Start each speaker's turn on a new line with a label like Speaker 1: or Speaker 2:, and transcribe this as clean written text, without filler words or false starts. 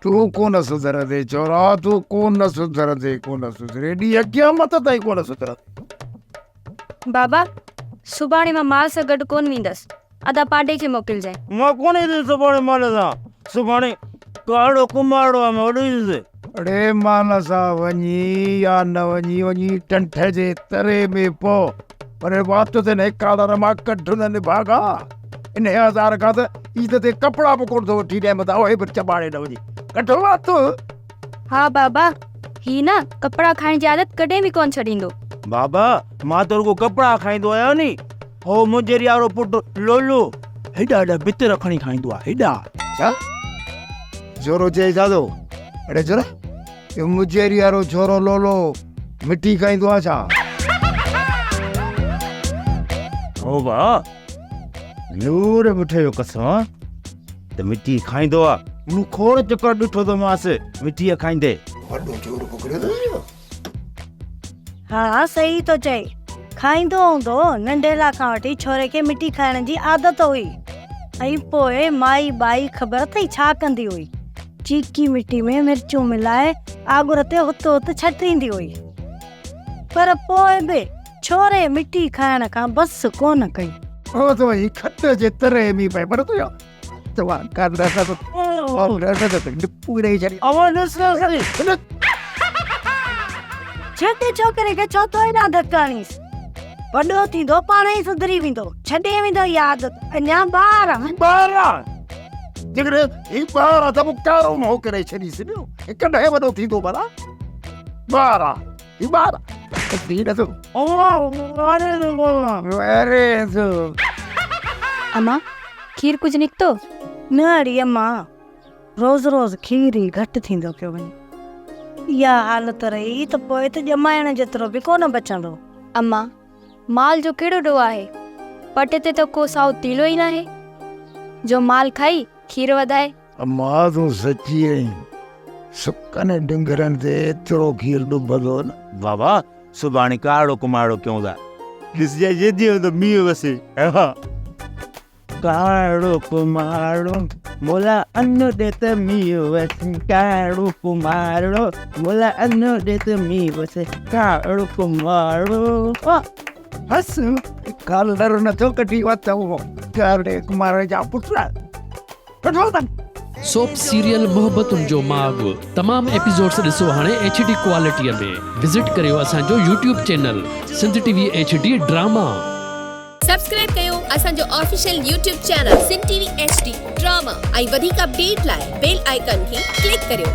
Speaker 1: तू कोन सुधरंदे छोरा, तू कोन सुधरे ॾींहं क़यामत ताईं कोन सुधरंदे।
Speaker 2: बाबा सुभाणे मां माल सां गॾु कोन वेंदसि, अदा पाॾे खे मोकिलिजांइ।
Speaker 3: मां कोन ईंदुसि सुभाणे माल सां, सुभाणे काड़ो कुमाड़ो आहे मां वॾो
Speaker 1: अड़े मान सां वञी या न वञी, वञी टंठ जे तरे में पो पर बात ते न काड़ा मां कढुननि भागा इन 1000 खां त ई ते कपड़ा बि कोन थो वठी ॾे मथां ओए बि चबाड़े न वञी कढो वात।
Speaker 2: हा बाबा ही न कपड़ा खाइण जी आदत कॾहिं बि कोन छॾींदो।
Speaker 3: बाबा मां त रुगो कपड़ा खाईंदो आहियां नी, हो मुंहिंजे वारो पुटु लोलो हेॾा हेॾा बितर खणी खाईंदो आहे, हेॾा।
Speaker 1: छा जोरो चई जादो? अड़े जोरा ये मुजेरी वारो छोरो लोलो मिट्टी खाईंदो आहे छा?
Speaker 3: हो भाउ नूर मिठे जो कसम त मिट्टी खाईंदो आहे। मूं खोड़ चकर ॾिठो त मांसि मिट्टीअ खाईंदे।
Speaker 1: वॾो चोर पकड़ियो।
Speaker 4: हाँ सही तो चए, खाईंदो हूंदो। नंढेला खां वठी छोरे खे मिट्टी खाइण जी आदत हुई ऐं पोइ माई बाई ख़बर अथई छा कंदी हुई, चीकी मिट्टी में मिर्चूं मिलाए आगुर ते हुत हुत छटींदी हुई। पर पोइ बि छोरे मिट्टी खाइण खां बस कोन कई।
Speaker 1: ओ तो वही खट जे तरे में पे पर तो या तो वा कर रहा तो और रहा तो पूरे ही चली
Speaker 3: आवाज़ न
Speaker 4: छटे छोकरे खे छो तो एॾा धकाणीस, वॾो थींदो पाण ई सुधरी वेंदो, छॾे वेंदो ई आदत। अञा ॿार
Speaker 1: जिगरे ई बारा तब कारो न हो करे छड़ी से नो कॾहिं वॾो थींदो भला बारा ई बारा तीन तो अरे तो
Speaker 2: अम्मा खीर कुछ निकतो?
Speaker 4: न अड़ी अम्मा, रोज़ रोज़ खीर ई घटि थींदो पियो वञे। इहा हालत रही त पोइ त ॼमाइण जेतिरो बि कोन बचंदो।
Speaker 2: अम्मा माल जो कहिड़ो ॾोह आहे, पटे ते त को साओ तीलो ई न आहे जो माल खाई खीर वधाए।
Speaker 1: अम्मा तू सच्ची है, सुकने डंगरन ते एतिरो खीर डुबंदो न।
Speaker 3: बाबा सुभाणे काड़ो कुमाड़ो क्यों था ॾिसजांइ जेदी तो मींहुं वसे। काड़ो कुमाड़ो मोला अन्न दे त मींहुं वसे, काड़ो कुमाड़ो मोला अन्न दे त मींहुं वसे, काड़ो कुमाड़ो।
Speaker 1: हस काल डर न तो कटी वत वो काड़े कुमार जा पुत्रा पठोतन।
Speaker 5: सोप सीरियल मोहब्बतुन जो माग तमाम एपिसोड्स ॾिसो हाणे HD क्वालिटीअ में। विजिट करियो असांजो YouTube channel Sindh TV HD drama.
Speaker 6: Subscribe कयो असांजो official YouTube channel Sindh TV HD drama ऐं वधीक अपडेट लाइ बेल आइकन खे क्लिक करियो।